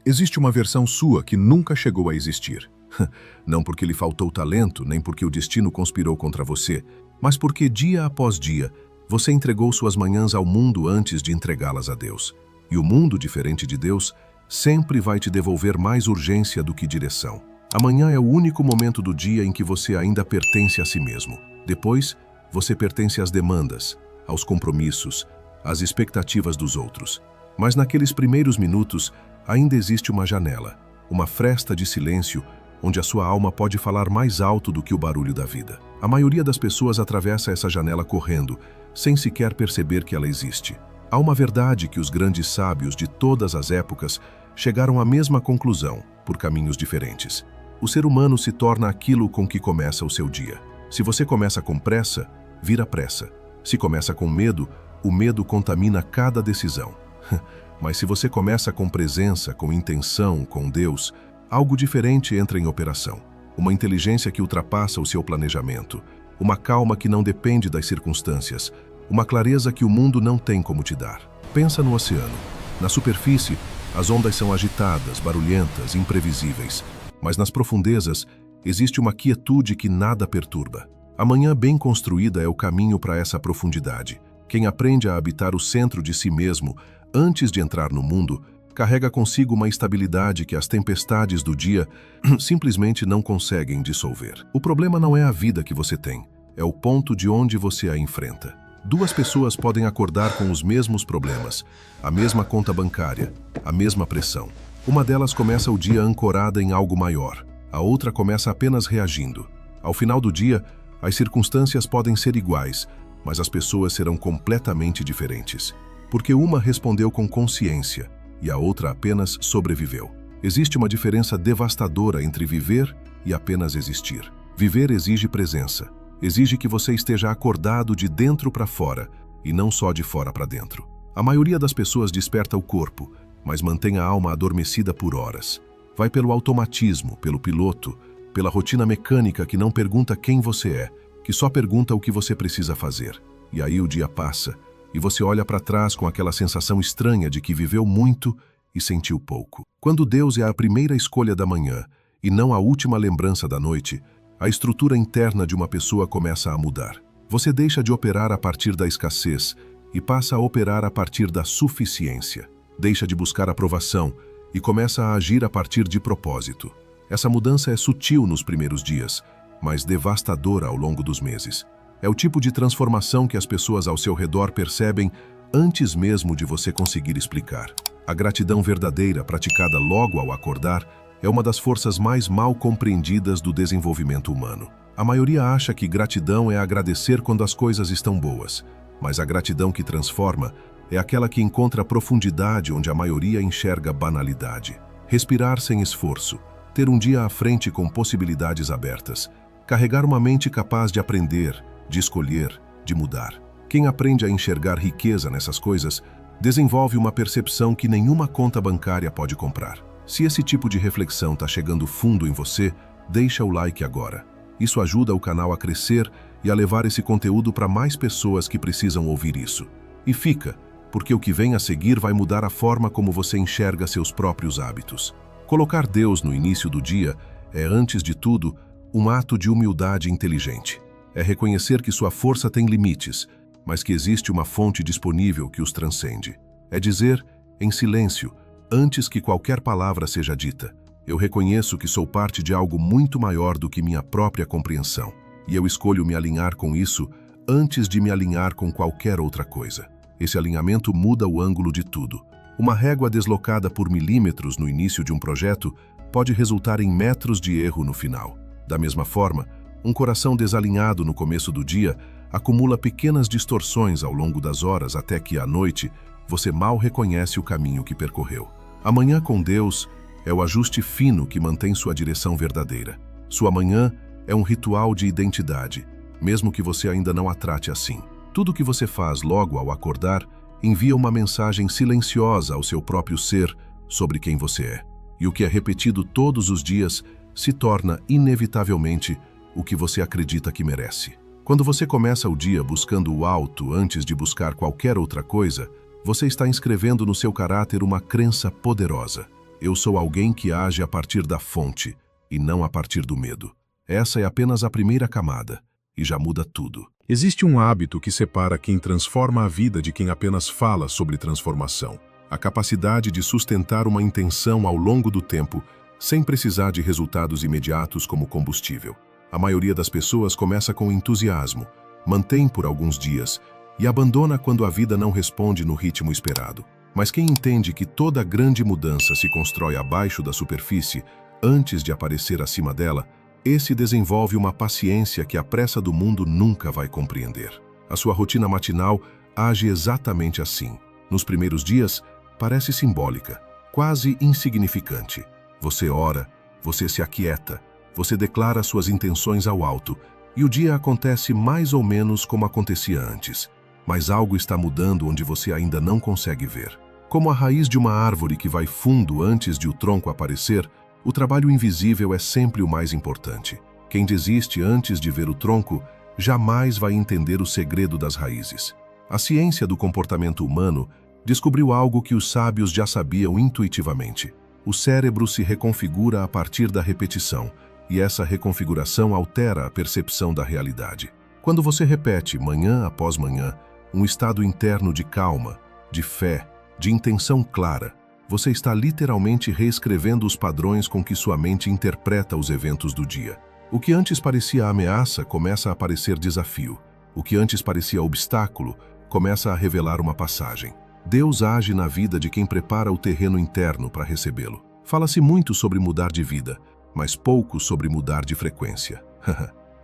Existe uma versão sua que nunca chegou a existir. Não porque lhe faltou talento, nem porque o destino conspirou contra você, mas porque dia após dia você entregou suas manhãs ao mundo antes de entregá-las a Deus. E o mundo, diferente de Deus, sempre vai te devolver mais urgência do que direção. Amanhã é o único momento do dia em que você ainda pertence a si mesmo. Depois, você pertence às demandas, aos compromissos, às expectativas dos outros. Mas naqueles primeiros minutos, ainda existe uma janela, uma fresta de silêncio, onde a sua alma pode falar mais alto do que o barulho da vida. A maioria das pessoas atravessa essa janela correndo, sem sequer perceber que ela existe. Há uma verdade que os grandes sábios de todas as épocas chegaram à mesma conclusão, por caminhos diferentes. O ser humano se torna aquilo com que começa o seu dia. Se você começa com pressa, vira pressa. Se começa com medo, o medo contamina cada decisão. Mas se você começa com presença, com intenção, com Deus, algo diferente entra em operação. Uma inteligência que ultrapassa o seu planejamento. Uma calma que não depende das circunstâncias. Uma clareza que o mundo não tem como te dar. Pensa no oceano. Na superfície, as ondas são agitadas, barulhentas, imprevisíveis. Mas nas profundezas, existe uma quietude que nada perturba. A manhã bem construída é o caminho para essa profundidade. Quem aprende a habitar o centro de si mesmo antes de entrar no mundo, carrega consigo uma estabilidade que as tempestades do dia simplesmente não conseguem dissolver. O problema não é a vida que você tem, é o ponto de onde você a enfrenta. Duas pessoas podem acordar com os mesmos problemas, a mesma conta bancária, a mesma pressão. Uma delas começa o dia ancorada em algo maior, a outra começa apenas reagindo. Ao final do dia, as circunstâncias podem ser iguais, mas as pessoas serão completamente diferentes. Porque uma respondeu com consciência e a outra apenas sobreviveu. Existe uma diferença devastadora entre viver e apenas existir. Viver exige presença. Exige que você esteja acordado de dentro para fora e não só de fora para dentro. A maioria das pessoas desperta o corpo, mas mantém a alma adormecida por horas. Vai pelo automatismo, pelo piloto, pela rotina mecânica que não pergunta quem você é, que só pergunta o que você precisa fazer. E aí o dia passa, e você olha para trás com aquela sensação estranha de que viveu muito e sentiu pouco. Quando Deus é a primeira escolha da manhã e não a última lembrança da noite, a estrutura interna de uma pessoa começa a mudar. Você deixa de operar a partir da escassez e passa a operar a partir da suficiência. Deixa de buscar aprovação e começa a agir a partir de propósito. Essa mudança é sutil nos primeiros dias, mas devastadora ao longo dos meses. É o tipo de transformação que as pessoas ao seu redor percebem antes mesmo de você conseguir explicar. A gratidão verdadeira, praticada logo ao acordar, é uma das forças mais mal compreendidas do desenvolvimento humano. A maioria acha que gratidão é agradecer quando as coisas estão boas, mas a gratidão que transforma é aquela que encontra profundidade onde a maioria enxerga banalidade. Respirar sem esforço, ter um dia à frente com possibilidades abertas, carregar uma mente capaz de aprender, de escolher, de mudar. Quem aprende a enxergar riqueza nessas coisas, desenvolve uma percepção que nenhuma conta bancária pode comprar. Se esse tipo de reflexão está chegando fundo em você, deixa o like agora. Isso ajuda o canal a crescer e a levar esse conteúdo para mais pessoas que precisam ouvir isso. E fica, porque o que vem a seguir vai mudar a forma como você enxerga seus próprios hábitos. Colocar Deus no início do dia é, antes de tudo, um ato de humildade inteligente. É reconhecer que sua força tem limites, mas que existe uma fonte disponível que os transcende. É dizer, em silêncio, antes que qualquer palavra seja dita: eu reconheço que sou parte de algo muito maior do que minha própria compreensão, e eu escolho me alinhar com isso antes de me alinhar com qualquer outra coisa. Esse alinhamento muda o ângulo de tudo. Uma régua deslocada por milímetros no início de um projeto pode resultar em metros de erro no final. Da mesma forma, um coração desalinhado no começo do dia acumula pequenas distorções ao longo das horas até que, à noite, você mal reconhece o caminho que percorreu. A manhã com Deus é o ajuste fino que mantém sua direção verdadeira. Sua manhã é um ritual de identidade, mesmo que você ainda não a trate assim. Tudo que você faz logo ao acordar envia uma mensagem silenciosa ao seu próprio ser sobre quem você é. E o que é repetido todos os dias se torna, inevitavelmente, o que você acredita que merece. Quando você começa o dia buscando o alto antes de buscar qualquer outra coisa, você está inscrevendo no seu caráter uma crença poderosa. Eu sou alguém que age a partir da fonte e não a partir do medo. Essa é apenas a primeira camada e já muda tudo. Existe um hábito que separa quem transforma a vida de quem apenas fala sobre transformação. A capacidade de sustentar uma intenção ao longo do tempo, sem precisar de resultados imediatos como combustível. A maioria das pessoas começa com entusiasmo, mantém por alguns dias e abandona quando a vida não responde no ritmo esperado. Mas quem entende que toda grande mudança se constrói abaixo da superfície, antes de aparecer acima dela, esse desenvolve uma paciência que a pressa do mundo nunca vai compreender. A sua rotina matinal age exatamente assim. Nos primeiros dias, parece simbólica, quase insignificante. Você ora, você se aquieta, você declara suas intenções ao alto, e o dia acontece mais ou menos como acontecia antes. Mas algo está mudando onde você ainda não consegue ver. Como a raiz de uma árvore que vai fundo antes de o tronco aparecer, o trabalho invisível é sempre o mais importante. Quem desiste antes de ver o tronco, jamais vai entender o segredo das raízes. A ciência do comportamento humano descobriu algo que os sábios já sabiam intuitivamente. O cérebro se reconfigura a partir da repetição, e essa reconfiguração altera a percepção da realidade. Quando você repete, manhã após manhã, um estado interno de calma, de fé, de intenção clara, você está literalmente reescrevendo os padrões com que sua mente interpreta os eventos do dia. O que antes parecia ameaça começa a parecer desafio. O que antes parecia obstáculo começa a revelar uma passagem. Deus age na vida de quem prepara o terreno interno para recebê-lo. Fala-se muito sobre mudar de vida, mas pouco sobre mudar de frequência.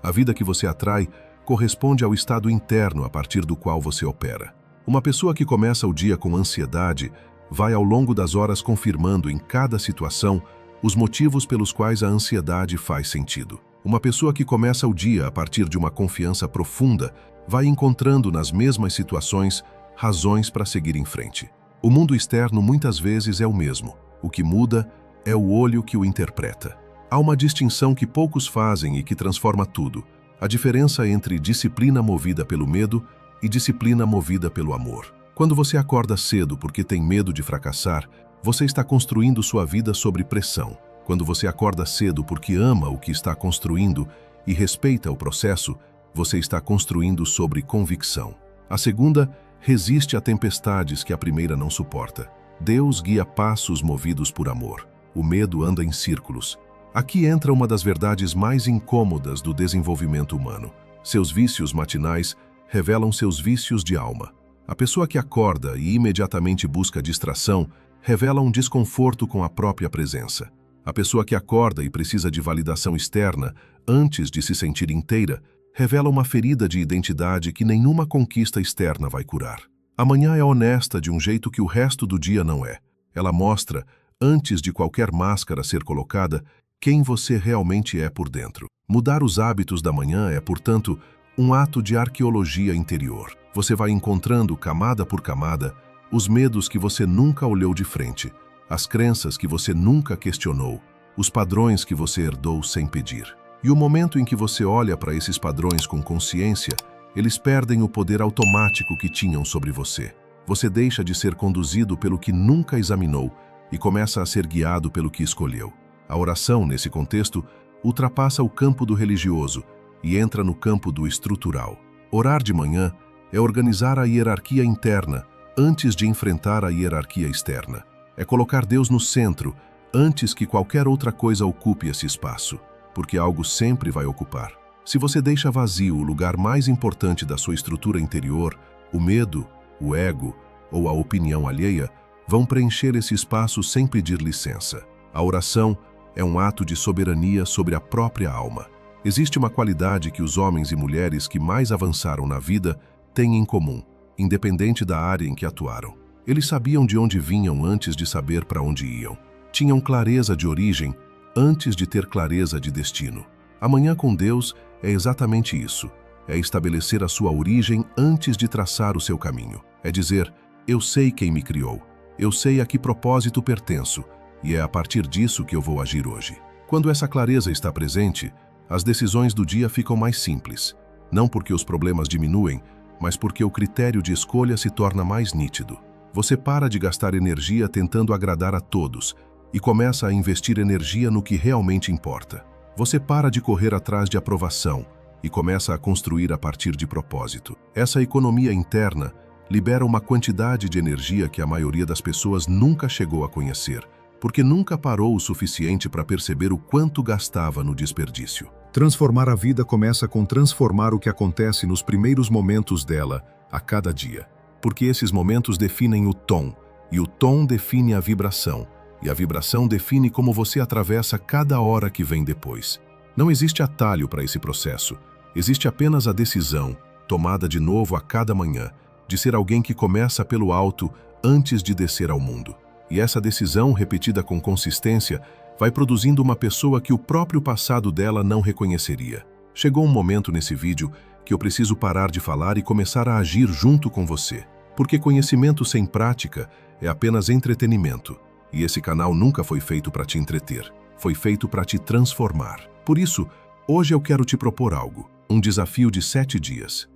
A vida que você atrai corresponde ao estado interno a partir do qual você opera. Uma pessoa que começa o dia com ansiedade vai ao longo das horas confirmando em cada situação os motivos pelos quais a ansiedade faz sentido. Uma pessoa que começa o dia a partir de uma confiança profunda vai encontrando nas mesmas situações razões para seguir em frente. O mundo externo muitas vezes é o mesmo. O que muda é o olho que o interpreta. Há uma distinção que poucos fazem e que transforma tudo. A diferença entre disciplina movida pelo medo e disciplina movida pelo amor. Quando você acorda cedo porque tem medo de fracassar, você está construindo sua vida sob pressão. Quando você acorda cedo porque ama o que está construindo e respeita o processo, você está construindo sobre convicção. A segunda resiste a tempestades que a primeira não suporta. Deus guia passos movidos por amor. O medo anda em círculos. Aqui entra uma das verdades mais incômodas do desenvolvimento humano. Seus vícios matinais revelam seus vícios de alma. A pessoa que acorda e imediatamente busca distração revela um desconforto com a própria presença. A pessoa que acorda e precisa de validação externa antes de se sentir inteira revela uma ferida de identidade que nenhuma conquista externa vai curar. A manhã é honesta de um jeito que o resto do dia não é. Ela mostra, antes de qualquer máscara ser colocada, quem você realmente é por dentro. Mudar os hábitos da manhã é, portanto, um ato de arqueologia interior. Você vai encontrando, camada por camada, os medos que você nunca olhou de frente, as crenças que você nunca questionou, os padrões que você herdou sem pedir. E o momento em que você olha para esses padrões com consciência, eles perdem o poder automático que tinham sobre você. Você deixa de ser conduzido pelo que nunca examinou e começa a ser guiado pelo que escolheu. A oração, nesse contexto, ultrapassa o campo do religioso e entra no campo do estrutural. Orar de manhã é organizar a hierarquia interna antes de enfrentar a hierarquia externa. É colocar Deus no centro antes que qualquer outra coisa ocupe esse espaço, porque algo sempre vai ocupar. Se você deixa vazio o lugar mais importante da sua estrutura interior, o medo, o ego ou a opinião alheia vão preencher esse espaço sem pedir licença. A oração é um ato de soberania sobre a própria alma. Existe uma qualidade que os homens e mulheres que mais avançaram na vida têm em comum, independente da área em que atuaram. Eles sabiam de onde vinham antes de saber para onde iam. Tinham clareza de origem antes de ter clareza de destino. A manhã com Deus é exatamente isso. É estabelecer a sua origem antes de traçar o seu caminho. É dizer, eu sei quem me criou, eu sei a que propósito pertenço, e é a partir disso que eu vou agir hoje. Quando essa clareza está presente, as decisões do dia ficam mais simples. Não porque os problemas diminuem, mas porque o critério de escolha se torna mais nítido. Você para de gastar energia tentando agradar a todos e começa a investir energia no que realmente importa. Você para de correr atrás de aprovação e começa a construir a partir de propósito. Essa economia interna libera uma quantidade de energia que a maioria das pessoas nunca chegou a conhecer, porque nunca parou o suficiente para perceber o quanto gastava no desperdício. Transformar a vida começa com transformar o que acontece nos primeiros momentos dela, a cada dia. Porque esses momentos definem o tom, e o tom define a vibração, e a vibração define como você atravessa cada hora que vem depois. Não existe atalho para esse processo, existe apenas a decisão, tomada de novo a cada manhã, de ser alguém que começa pelo alto antes de descer ao mundo. E essa decisão, repetida com consistência, vai produzindo uma pessoa que o próprio passado dela não reconheceria. Chegou um momento nesse vídeo que eu preciso parar de falar e começar a agir junto com você. Porque conhecimento sem prática é apenas entretenimento. E esse canal nunca foi feito para te entreter. Foi feito para te transformar. Por isso, hoje eu quero te propor algo. Um desafio de 7 dias.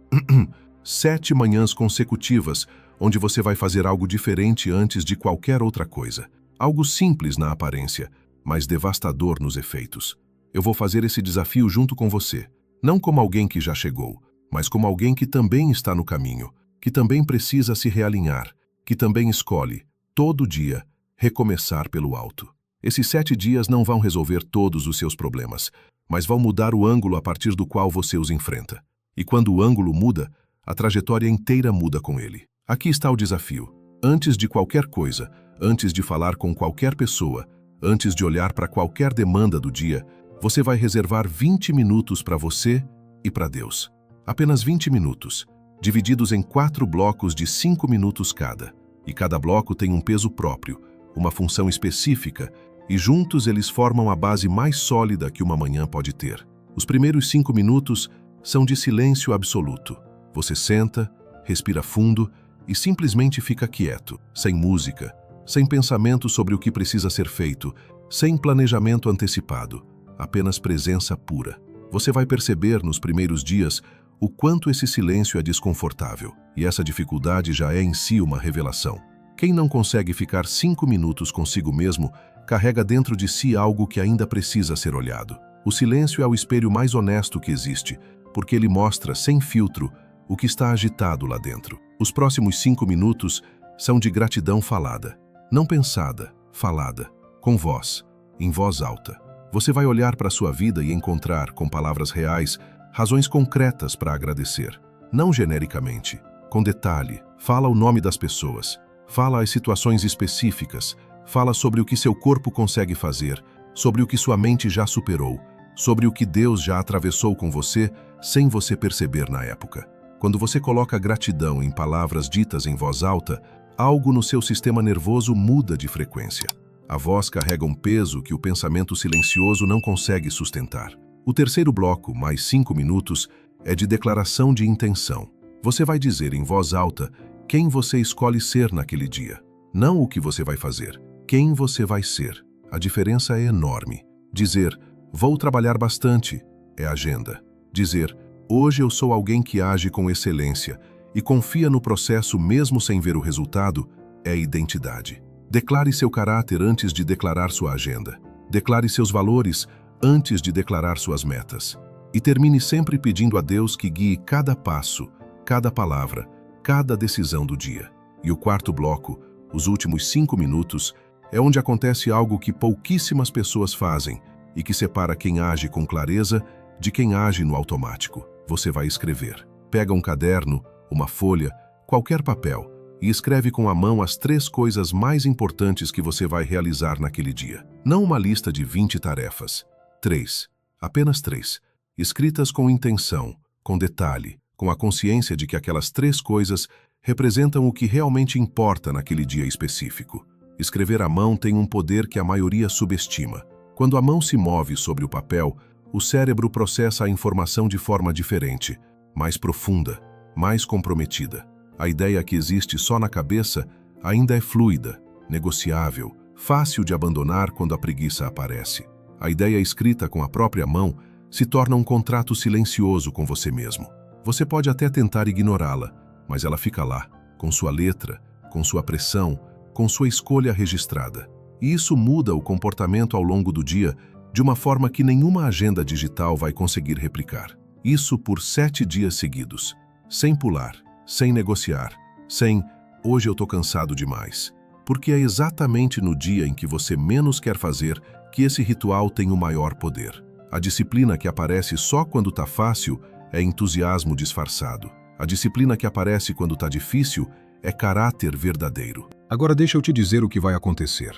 7 manhãs consecutivas, onde você vai fazer algo diferente antes de qualquer outra coisa. Algo simples na aparência, mas devastador nos efeitos. Eu vou fazer esse desafio junto com você. Não como alguém que já chegou, mas como alguém que também está no caminho, que também precisa se realinhar, que também escolhe, todo dia, recomeçar pelo alto. Esses 7 dias não vão resolver todos os seus problemas, mas vão mudar o ângulo a partir do qual você os enfrenta. E quando o ângulo muda, a trajetória inteira muda com ele. Aqui está o desafio. Antes de qualquer coisa, antes de falar com qualquer pessoa, antes de olhar para qualquer demanda do dia, você vai reservar 20 minutos para você e para Deus. Apenas 20 minutos, divididos em 4 blocos de 5 minutos cada. E cada bloco tem um peso próprio, uma função específica, e juntos eles formam a base mais sólida que uma manhã pode ter. Os primeiros 5 minutos são de silêncio absoluto. Você senta, respira fundo e simplesmente fica quieto, sem música, sem pensamento sobre o que precisa ser feito, sem planejamento antecipado, apenas presença pura. Você vai perceber nos primeiros dias o quanto esse silêncio é desconfortável, e essa dificuldade já é em si uma revelação. Quem não consegue ficar 5 minutos consigo mesmo, carrega dentro de si algo que ainda precisa ser olhado. O silêncio é o espelho mais honesto que existe, porque ele mostra, sem filtro, o que está agitado lá dentro. Os próximos 5 minutos são de gratidão falada, não pensada, falada, com voz, em voz alta. Você vai olhar para a sua vida e encontrar, com palavras reais, razões concretas para agradecer. Não genericamente, com detalhe. Fala o nome das pessoas, fala as situações específicas, fala sobre o que seu corpo consegue fazer, sobre o que sua mente já superou, sobre o que Deus já atravessou com você sem você perceber na época. Quando você coloca gratidão em palavras ditas em voz alta, algo no seu sistema nervoso muda de frequência. A voz carrega um peso que o pensamento silencioso não consegue sustentar. O terceiro bloco, mais 5 minutos, é de declaração de intenção. Você vai dizer em voz alta quem você escolhe ser naquele dia. Não o que você vai fazer, quem você vai ser. A diferença é enorme. Dizer, vou trabalhar bastante, é agenda. Dizer, hoje eu sou alguém que age com excelência e confia no processo mesmo sem ver o resultado, é identidade. Declare seu caráter antes de declarar sua agenda. Declare seus valores antes de declarar suas metas. E termine sempre pedindo a Deus que guie cada passo, cada palavra, cada decisão do dia. E o quarto bloco, os últimos 5 minutos, é onde acontece algo que pouquíssimas pessoas fazem e que separa quem age com clareza de quem age no automático. Você vai escrever. Pega um caderno, uma folha, qualquer papel e escreve com a mão as 3 coisas mais importantes que você vai realizar naquele dia. Não uma lista de 20 tarefas. 3. Apenas 3. Escritas com intenção, com detalhe, com a consciência de que aquelas 3 coisas representam o que realmente importa naquele dia específico. Escrever à mão tem um poder que a maioria subestima. Quando a mão se move sobre o papel, o cérebro processa a informação de forma diferente, mais profunda, mais comprometida. A ideia que existe só na cabeça ainda é fluida, negociável, fácil de abandonar quando a preguiça aparece. A ideia escrita com a própria mão se torna um contrato silencioso com você mesmo. Você pode até tentar ignorá-la, mas ela fica lá, com sua letra, com sua pressão, com sua escolha registrada. E isso muda o comportamento ao longo do dia de uma forma que nenhuma agenda digital vai conseguir replicar. Isso por 7 dias seguidos, sem pular, sem negociar, sem "hoje eu tô cansado demais". Porque é exatamente no dia em que você menos quer fazer que esse ritual tem o maior poder. A disciplina que aparece só quando tá fácil é entusiasmo disfarçado. A disciplina que aparece quando tá difícil é caráter verdadeiro. Agora deixa eu te dizer o que vai acontecer.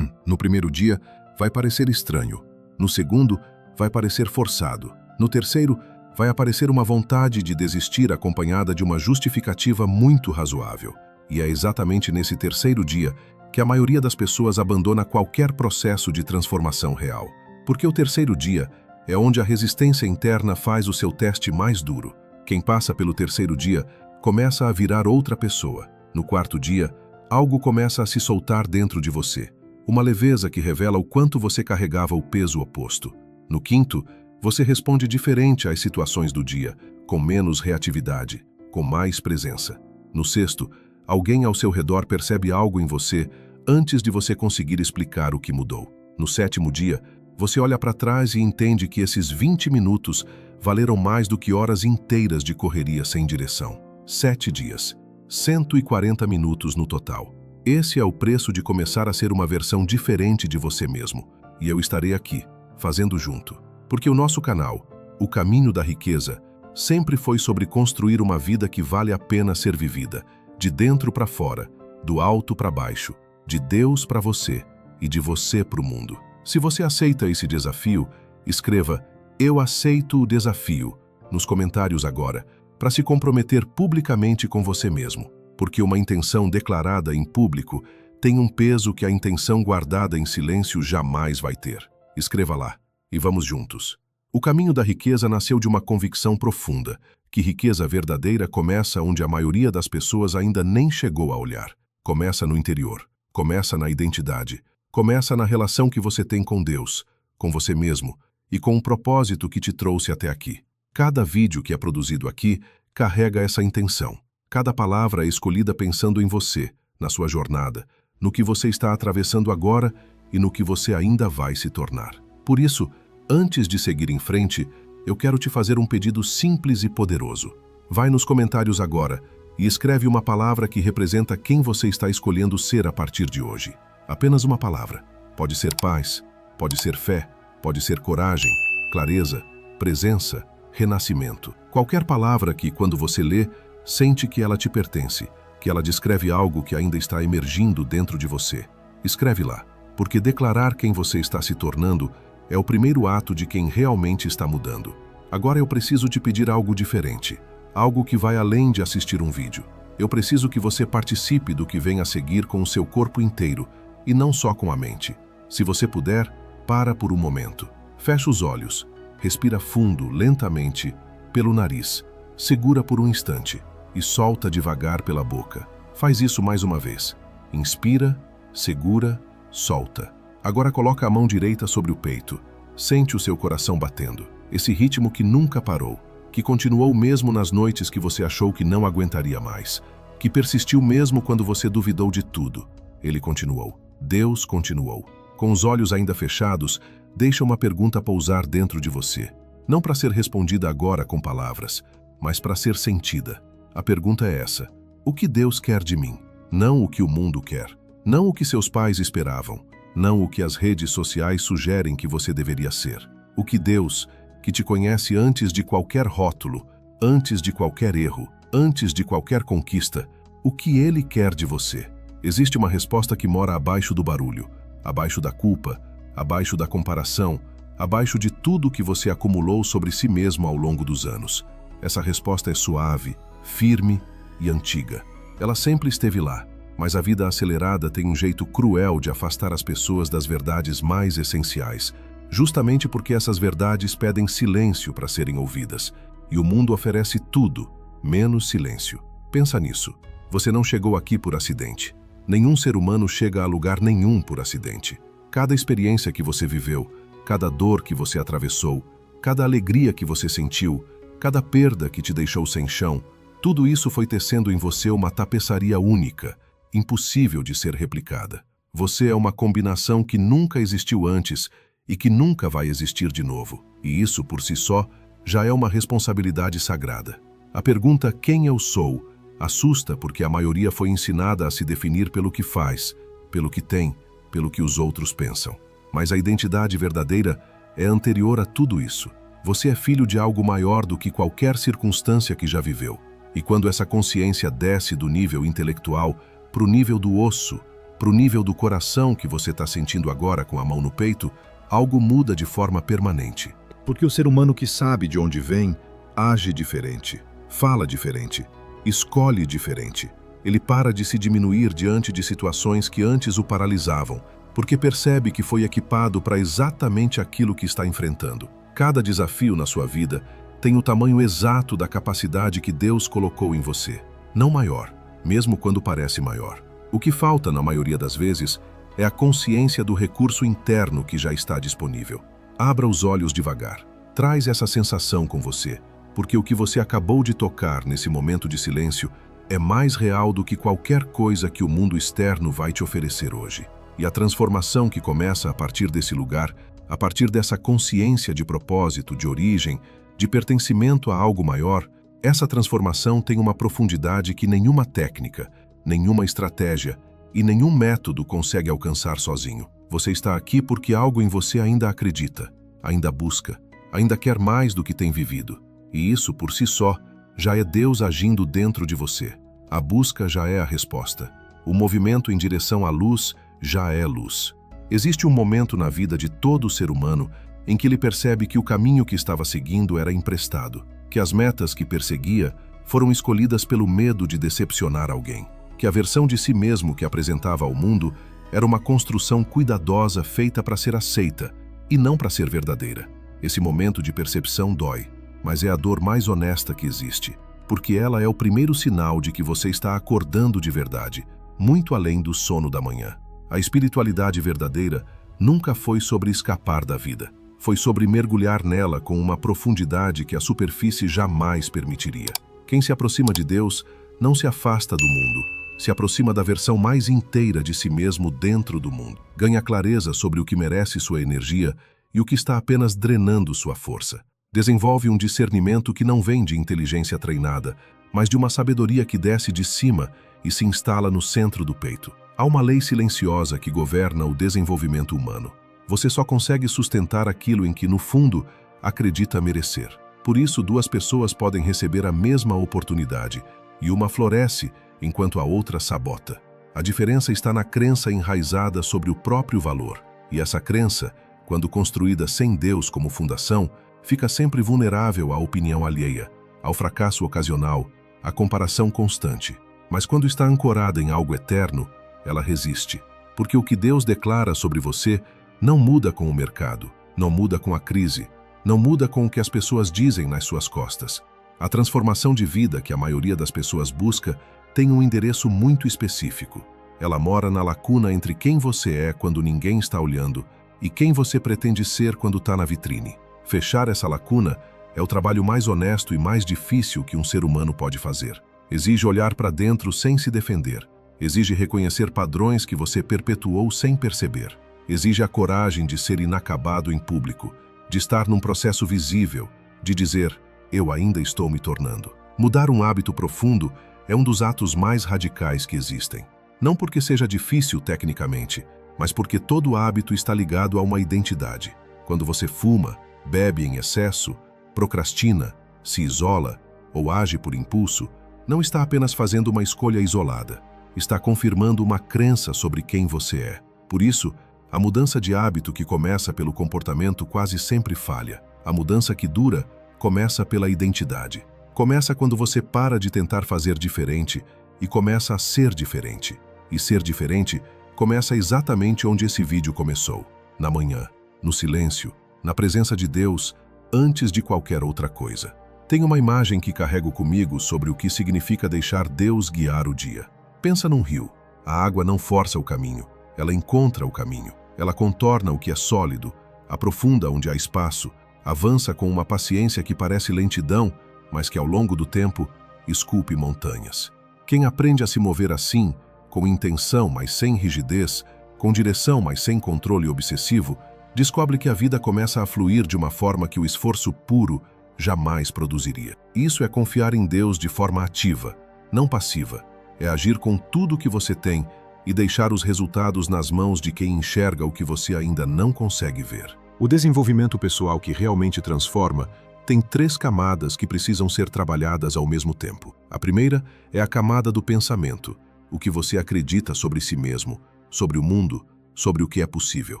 No primeiro dia, vai parecer estranho. No segundo, vai parecer forçado. No terceiro, vai aparecer uma vontade de desistir acompanhada de uma justificativa muito razoável. E é exatamente nesse terceiro dia que a maioria das pessoas abandona qualquer processo de transformação real. Porque o terceiro dia é onde a resistência interna faz o seu teste mais duro. Quem passa pelo terceiro dia começa a virar outra pessoa. No quarto dia, algo começa a se soltar dentro de você. Uma leveza que revela o quanto você carregava o peso oposto. No quinto, você responde diferente às situações do dia, com menos reatividade, com mais presença. No sexto, alguém ao seu redor percebe algo em você antes de você conseguir explicar o que mudou. No sétimo dia, você olha para trás e entende que esses 20 minutos valeram mais do que horas inteiras de correria sem direção. 7 dias, 140 minutos no total. Esse é o preço de começar a ser uma versão diferente de você mesmo. E eu estarei aqui, fazendo junto. Porque o nosso canal, O Caminho da Riqueza, sempre foi sobre construir uma vida que vale a pena ser vivida, de dentro para fora, do alto para baixo, de Deus para você e de você para o mundo. Se você aceita esse desafio, escreva "Eu aceito o desafio" nos comentários agora, para se comprometer publicamente com você mesmo. Porque uma intenção declarada em público tem um peso que a intenção guardada em silêncio jamais vai ter. Escreva lá, e vamos juntos. O caminho da riqueza nasceu de uma convicção profunda, que riqueza verdadeira começa onde a maioria das pessoas ainda nem chegou a olhar. Começa no interior, começa na identidade, começa na relação que você tem com Deus, com você mesmo e com o propósito que te trouxe até aqui. Cada vídeo que é produzido aqui carrega essa intenção. Cada palavra é escolhida pensando em você, na sua jornada, no que você está atravessando agora e no que você ainda vai se tornar. Por isso, antes de seguir em frente, eu quero te fazer um pedido simples e poderoso. Vai nos comentários agora e escreve uma palavra que representa quem você está escolhendo ser a partir de hoje. Apenas uma palavra. Pode ser paz, pode ser fé, pode ser coragem, clareza, presença, renascimento. Qualquer palavra que, quando você lê, sente que ela te pertence, que ela descreve algo que ainda está emergindo dentro de você. Escreve lá, porque declarar quem você está se tornando é o primeiro ato de quem realmente está mudando. Agora eu preciso te pedir algo diferente, algo que vai além de assistir um vídeo. Eu preciso que você participe do que vem a seguir com o seu corpo inteiro, e não só com a mente. Se você puder, para por um momento. Fecha os olhos, respira fundo, lentamente, pelo nariz. Segura por um instante e solta devagar pela boca. Faz isso mais uma vez. Inspira, segura, solta. Agora coloca a mão direita sobre o peito. Sente o seu coração batendo. Esse ritmo que nunca parou, que continuou mesmo nas noites que você achou que não aguentaria mais, que persistiu mesmo quando você duvidou de tudo. Ele continuou. Deus continuou. Com os olhos ainda fechados, deixa uma pergunta pousar dentro de você. Não para ser respondida agora com palavras, mas para ser sentida. A pergunta é essa: o que Deus quer de mim? Não o que o mundo quer. Não o que seus pais esperavam. Não o que as redes sociais sugerem que você deveria ser. O que Deus, que te conhece antes de qualquer rótulo, antes de qualquer erro, antes de qualquer conquista, o que Ele quer de você? Existe uma resposta que mora abaixo do barulho, abaixo da culpa, abaixo da comparação, abaixo de tudo que você acumulou sobre si mesmo ao longo dos anos. Essa resposta é suave, firme e antiga. Ela sempre esteve lá, mas a vida acelerada tem um jeito cruel de afastar as pessoas das verdades mais essenciais, justamente porque essas verdades pedem silêncio para serem ouvidas, e o mundo oferece tudo, menos silêncio. Pensa nisso. Você não chegou aqui por acidente. Nenhum ser humano chega a lugar nenhum por acidente. Cada experiência que você viveu, cada dor que você atravessou, cada alegria que você sentiu, cada perda que te deixou sem chão, tudo isso foi tecendo em você uma tapeçaria única, impossível de ser replicada. Você é uma combinação que nunca existiu antes e que nunca vai existir de novo. E isso, por si só, já é uma responsabilidade sagrada. A pergunta "quem eu sou?" assusta porque a maioria foi ensinada a se definir pelo que faz, pelo que tem, pelo que os outros pensam. Mas a identidade verdadeira é anterior a tudo isso. Você é filho de algo maior do que qualquer circunstância que já viveu. E quando essa consciência desce do nível intelectual para o nível do osso, para o nível do coração que você está sentindo agora com a mão no peito, algo muda de forma permanente. Porque o ser humano que sabe de onde vem, age diferente, fala diferente, escolhe diferente. Ele para de se diminuir diante de situações que antes o paralisavam, porque percebe que foi equipado para exatamente aquilo que está enfrentando. Cada desafio na sua vida tem o tamanho exato da capacidade que Deus colocou em você, não maior, mesmo quando parece maior. O que falta, na maioria das vezes, é a consciência do recurso interno que já está disponível. Abra os olhos devagar. Traz essa sensação com você, porque o que você acabou de tocar nesse momento de silêncio é mais real do que qualquer coisa que o mundo externo vai te oferecer hoje. E a transformação que começa a partir desse lugar, a partir dessa consciência de propósito, de origem, de pertencimento a algo maior, essa transformação tem uma profundidade que nenhuma técnica, nenhuma estratégia e nenhum método consegue alcançar sozinho. Você está aqui porque algo em você ainda acredita, ainda busca, ainda quer mais do que tem vivido. E isso, por si só, já é Deus agindo dentro de você. A busca já é a resposta. O movimento em direção à luz já é luz. Existe um momento na vida de todo ser humano em que ele percebe que o caminho que estava seguindo era emprestado, que as metas que perseguia foram escolhidas pelo medo de decepcionar alguém, que a versão de si mesmo que apresentava ao mundo era uma construção cuidadosa feita para ser aceita e não para ser verdadeira. Esse momento de percepção dói, mas é a dor mais honesta que existe, porque ela é o primeiro sinal de que você está acordando de verdade, muito além do sono da manhã. A espiritualidade verdadeira nunca foi sobre escapar da vida, foi sobre mergulhar nela com uma profundidade que a superfície jamais permitiria. Quem se aproxima de Deus não se afasta do mundo, se aproxima da versão mais inteira de si mesmo dentro do mundo. Ganha clareza sobre o que merece sua energia e o que está apenas drenando sua força. Desenvolve um discernimento que não vem de inteligência treinada, mas de uma sabedoria que desce de cima e se instala no centro do peito. Há uma lei silenciosa que governa o desenvolvimento humano. Você só consegue sustentar aquilo em que, no fundo, acredita merecer. Por isso, duas pessoas podem receber a mesma oportunidade, e uma floresce enquanto a outra sabota. A diferença está na crença enraizada sobre o próprio valor. E essa crença, quando construída sem Deus como fundação, fica sempre vulnerável à opinião alheia, ao fracasso ocasional, à comparação constante. Mas quando está ancorada em algo eterno, ela resiste. Porque o que Deus declara sobre você não muda com o mercado, não muda com a crise, não muda com o que as pessoas dizem nas suas costas. A transformação de vida que a maioria das pessoas busca tem um endereço muito específico. Ela mora na lacuna entre quem você é quando ninguém está olhando e quem você pretende ser quando está na vitrine. Fechar essa lacuna é o trabalho mais honesto e mais difícil que um ser humano pode fazer. Exige olhar para dentro sem se defender. Exige reconhecer padrões que você perpetuou sem perceber. Exige a coragem de ser inacabado em público, de estar num processo visível, de dizer, eu ainda estou me tornando. Mudar um hábito profundo é um dos atos mais radicais que existem. Não porque seja difícil tecnicamente, mas porque todo hábito está ligado a uma identidade. Quando você fuma, bebe em excesso, procrastina, se isola ou age por impulso, não está apenas fazendo uma escolha isolada, está confirmando uma crença sobre quem você é. Por isso, a mudança de hábito que começa pelo comportamento quase sempre falha. A mudança que dura começa pela identidade. Começa quando você para de tentar fazer diferente e começa a ser diferente. E ser diferente começa exatamente onde esse vídeo começou, na manhã, no silêncio, na presença de Deus, antes de qualquer outra coisa. Tem uma imagem que carrego comigo sobre o que significa deixar Deus guiar o dia. Pensa num rio. A água não força o caminho, ela encontra o caminho. Ela contorna o que é sólido, aprofunda onde há espaço, avança com uma paciência que parece lentidão, mas que ao longo do tempo esculpe montanhas. Quem aprende a se mover assim, com intenção, mas sem rigidez, com direção, mas sem controle obsessivo, descobre que a vida começa a fluir de uma forma que o esforço puro jamais produziria. Isso é confiar em Deus de forma ativa, não passiva. É agir com tudo o que você tem e deixar os resultados nas mãos de quem enxerga o que você ainda não consegue ver. O desenvolvimento pessoal que realmente transforma tem 3 camadas que precisam ser trabalhadas ao mesmo tempo. A primeira é a camada do pensamento, o que você acredita sobre si mesmo, sobre o mundo, sobre o que é possível.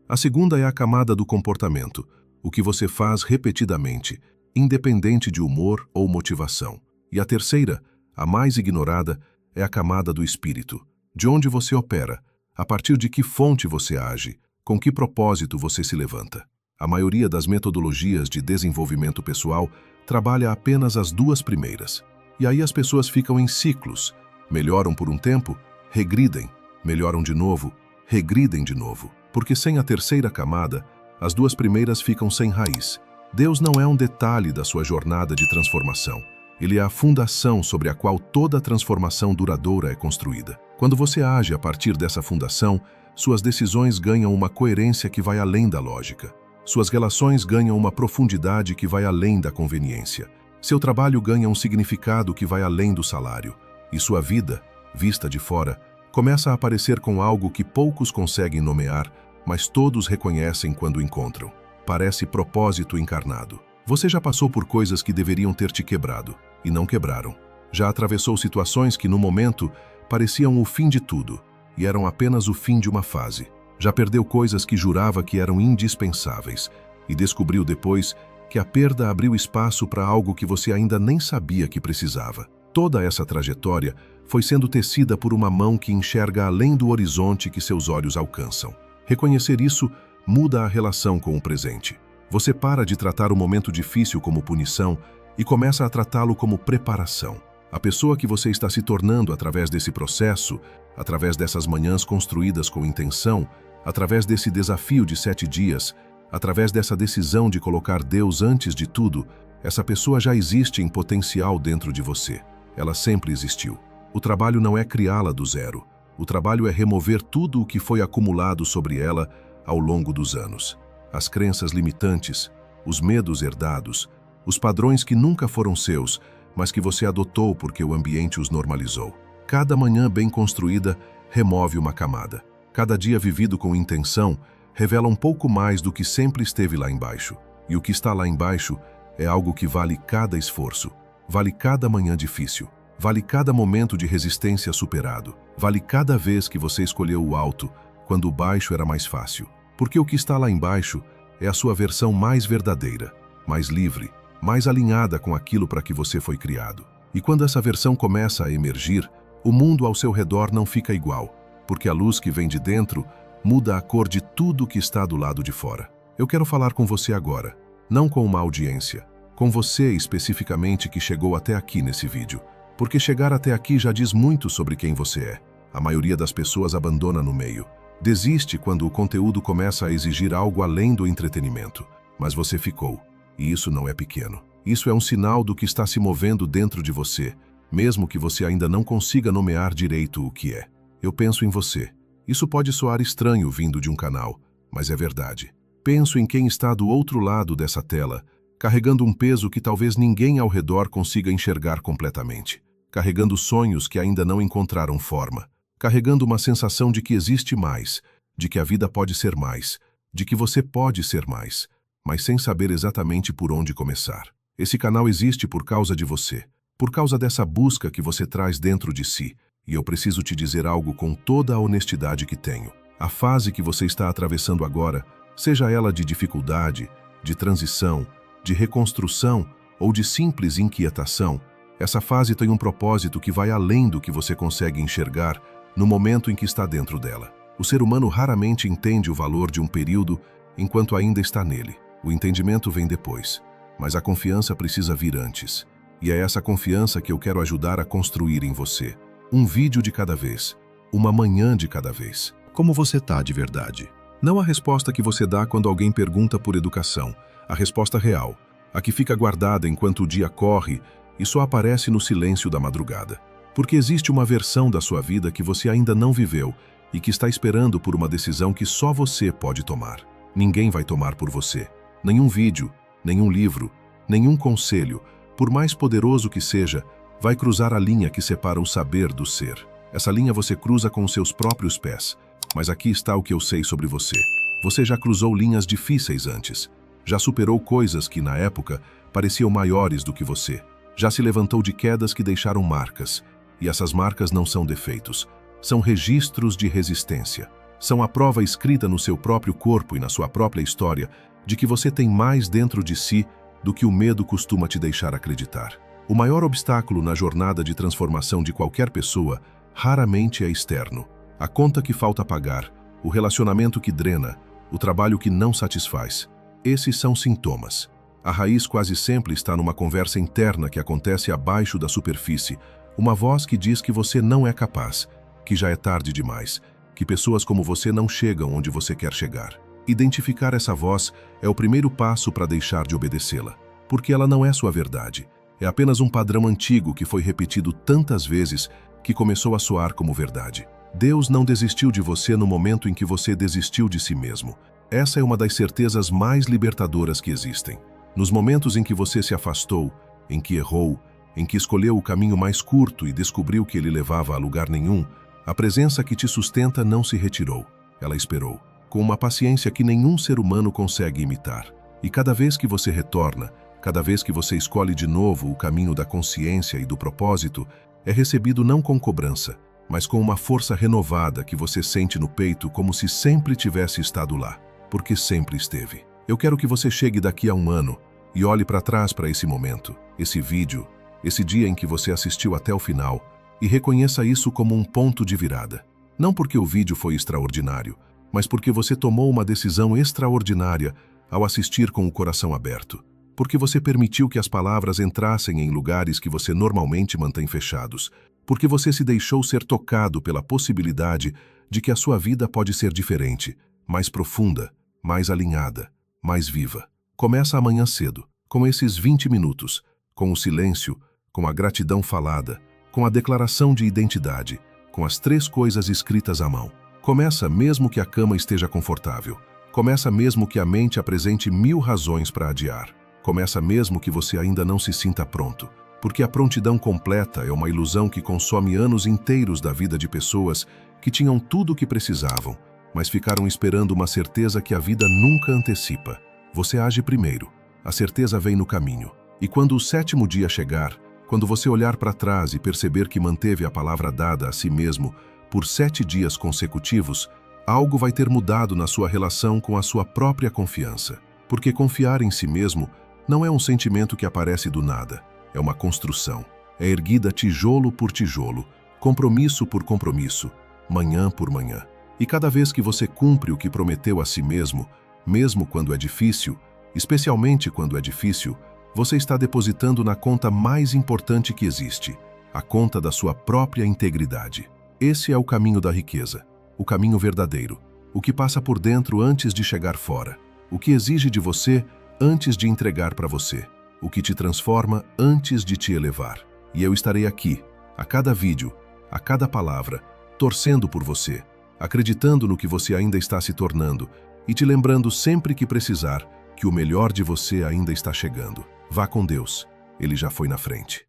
A segunda é a camada do comportamento, o que você faz repetidamente, independente de humor ou motivação. E a terceira, a mais ignorada, é a camada do espírito, de onde você opera, a partir de que fonte você age, com que propósito você se levanta. A maioria das metodologias de desenvolvimento pessoal trabalha apenas as 2 primeiras. E aí as pessoas ficam em ciclos, melhoram por um tempo, regridem, melhoram de novo, regridem de novo. Porque sem a terceira camada, as 2 primeiras ficam sem raiz. Deus não é um detalhe da sua jornada de transformação. Ele é a fundação sobre a qual toda transformação duradoura é construída. Quando você age a partir dessa fundação, suas decisões ganham uma coerência que vai além da lógica. Suas relações ganham uma profundidade que vai além da conveniência. Seu trabalho ganha um significado que vai além do salário. E sua vida, vista de fora, começa a aparecer com algo que poucos conseguem nomear, mas todos reconhecem quando encontram. Parece propósito encarnado. Você já passou por coisas que deveriam ter te quebrado, e não quebraram. Já atravessou situações que, no momento, pareciam o fim de tudo, e eram apenas o fim de uma fase. Já perdeu coisas que jurava que eram indispensáveis, e descobriu depois que a perda abriu espaço para algo que você ainda nem sabia que precisava. Toda essa trajetória foi sendo tecida por uma mão que enxerga além do horizonte que seus olhos alcançam. Reconhecer isso muda a relação com o presente. Você para de tratar o momento difícil como punição e começa a tratá-lo como preparação. A pessoa que você está se tornando através desse processo, através dessas manhãs construídas com intenção, através desse desafio de 7 dias, através dessa decisão de colocar Deus antes de tudo, essa pessoa já existe em potencial dentro de você. Ela sempre existiu. O trabalho não é criá-la do zero. O trabalho é remover tudo o que foi acumulado sobre ela ao longo dos anos. As crenças limitantes, os medos herdados, os padrões que nunca foram seus, mas que você adotou porque o ambiente os normalizou. Cada manhã bem construída remove uma camada. Cada dia vivido com intenção revela um pouco mais do que sempre esteve lá embaixo. E o que está lá embaixo é algo que vale cada esforço, vale cada manhã difícil, vale cada momento de resistência superado, vale cada vez que você escolheu o alto, quando o baixo era mais fácil. Porque o que está lá embaixo é a sua versão mais verdadeira, mais livre, mais alinhada com aquilo para que você foi criado. E quando essa versão começa a emergir, o mundo ao seu redor não fica igual, porque a luz que vem de dentro muda a cor de tudo que está do lado de fora. Eu quero falar com você agora, não com uma audiência, com você especificamente que chegou até aqui nesse vídeo, porque chegar até aqui já diz muito sobre quem você é. A maioria das pessoas abandona no meio. Desiste quando o conteúdo começa a exigir algo além do entretenimento. Mas você ficou, e isso não é pequeno. Isso é um sinal do que está se movendo dentro de você, mesmo que você ainda não consiga nomear direito o que é. Eu penso em você. Isso pode soar estranho vindo de um canal, mas é verdade. Penso em quem está do outro lado dessa tela, carregando um peso que talvez ninguém ao redor consiga enxergar completamente, carregando sonhos que ainda não encontraram forma, carregando uma sensação de que existe mais, de que a vida pode ser mais, de que você pode ser mais, mas sem saber exatamente por onde começar. Esse canal existe por causa de você, por causa dessa busca que você traz dentro de si, e eu preciso te dizer algo com toda a honestidade que tenho. A fase que você está atravessando agora, seja ela de dificuldade, de transição, de reconstrução ou de simples inquietação, essa fase tem um propósito que vai além do que você consegue enxergar no momento em que está dentro dela. O ser humano raramente entende o valor de um período enquanto ainda está nele. O entendimento vem depois, mas a confiança precisa vir antes. E é essa confiança que eu quero ajudar a construir em você. Um vídeo de cada vez, uma manhã de cada vez. Como você está de verdade? Não a resposta que você dá quando alguém pergunta por educação, a resposta real, a que fica guardada enquanto o dia corre e só aparece no silêncio da madrugada. Porque existe uma versão da sua vida que você ainda não viveu e que está esperando por uma decisão que só você pode tomar. Ninguém vai tomar por você. Nenhum vídeo, nenhum livro, nenhum conselho, por mais poderoso que seja, vai cruzar a linha que separa o saber do ser. Essa linha você cruza com os seus próprios pés. Mas aqui está o que eu sei sobre você. Você já cruzou linhas difíceis antes. Já superou coisas que, na época, pareciam maiores do que você. Já se levantou de quedas que deixaram marcas. E essas marcas não são defeitos. São registros de resistência. São a prova escrita no seu próprio corpo e na sua própria história de que você tem mais dentro de si do que o medo costuma te deixar acreditar. O maior obstáculo na jornada de transformação de qualquer pessoa raramente é externo. A conta que falta pagar, o relacionamento que drena, o trabalho que não satisfaz. Esses são sintomas. A raiz quase sempre está numa conversa interna que acontece abaixo da superfície, uma voz que diz que você não é capaz, que já é tarde demais, que pessoas como você não chegam onde você quer chegar. Identificar essa voz é o primeiro passo para deixar de obedecê-la, porque ela não é sua verdade. É apenas um padrão antigo que foi repetido tantas vezes que começou a soar como verdade. Deus não desistiu de você no momento em que você desistiu de si mesmo. Essa é uma das certezas mais libertadoras que existem. Nos momentos em que você se afastou, em que errou, em que escolheu o caminho mais curto e descobriu que ele levava a lugar nenhum, a presença que te sustenta não se retirou. Ela esperou, com uma paciência que nenhum ser humano consegue imitar. E cada vez que você retorna, cada vez que você escolhe de novo o caminho da consciência e do propósito, é recebido não com cobrança, mas com uma força renovada que você sente no peito como se sempre tivesse estado lá, porque sempre esteve. Eu quero que você chegue daqui a um ano e olhe para trás para esse momento, esse vídeo, esse dia em que você assistiu até o final, e reconheça isso como um ponto de virada. Não porque o vídeo foi extraordinário, mas porque você tomou uma decisão extraordinária ao assistir com o coração aberto. Porque você permitiu que as palavras entrassem em lugares que você normalmente mantém fechados. Porque você se deixou ser tocado pela possibilidade de que a sua vida pode ser diferente, mais profunda, mais alinhada, mais viva. Começa amanhã cedo, com esses 20 minutos, com o silêncio, com a gratidão falada, com a declaração de identidade, com as 3 coisas escritas à mão. Começa mesmo que a cama esteja confortável. Começa mesmo que a mente apresente 1000 razões para adiar. Começa mesmo que você ainda não se sinta pronto. Porque a prontidão completa é uma ilusão que consome anos inteiros da vida de pessoas que tinham tudo o que precisavam, mas ficaram esperando uma certeza que a vida nunca antecipa. Você age primeiro. A certeza vem no caminho. E quando o 7º dia chegar, quando você olhar para trás e perceber que manteve a palavra dada a si mesmo por 7 dias consecutivos, algo vai ter mudado na sua relação com a sua própria confiança. Porque confiar em si mesmo não é um sentimento que aparece do nada. É uma construção. É erguida tijolo por tijolo, compromisso por compromisso, manhã por manhã. E cada vez que você cumpre o que prometeu a si mesmo, mesmo quando é difícil, especialmente quando é difícil, você está depositando na conta mais importante que existe, a conta da sua própria integridade. Esse é o caminho da riqueza, o caminho verdadeiro, o que passa por dentro antes de chegar fora, o que exige de você antes de entregar para você, o que te transforma antes de te elevar. E eu estarei aqui, a cada vídeo, a cada palavra, torcendo por você, acreditando no que você ainda está se tornando e te lembrando sempre que precisar que o melhor de você ainda está chegando. Vá com Deus, Ele já foi na frente.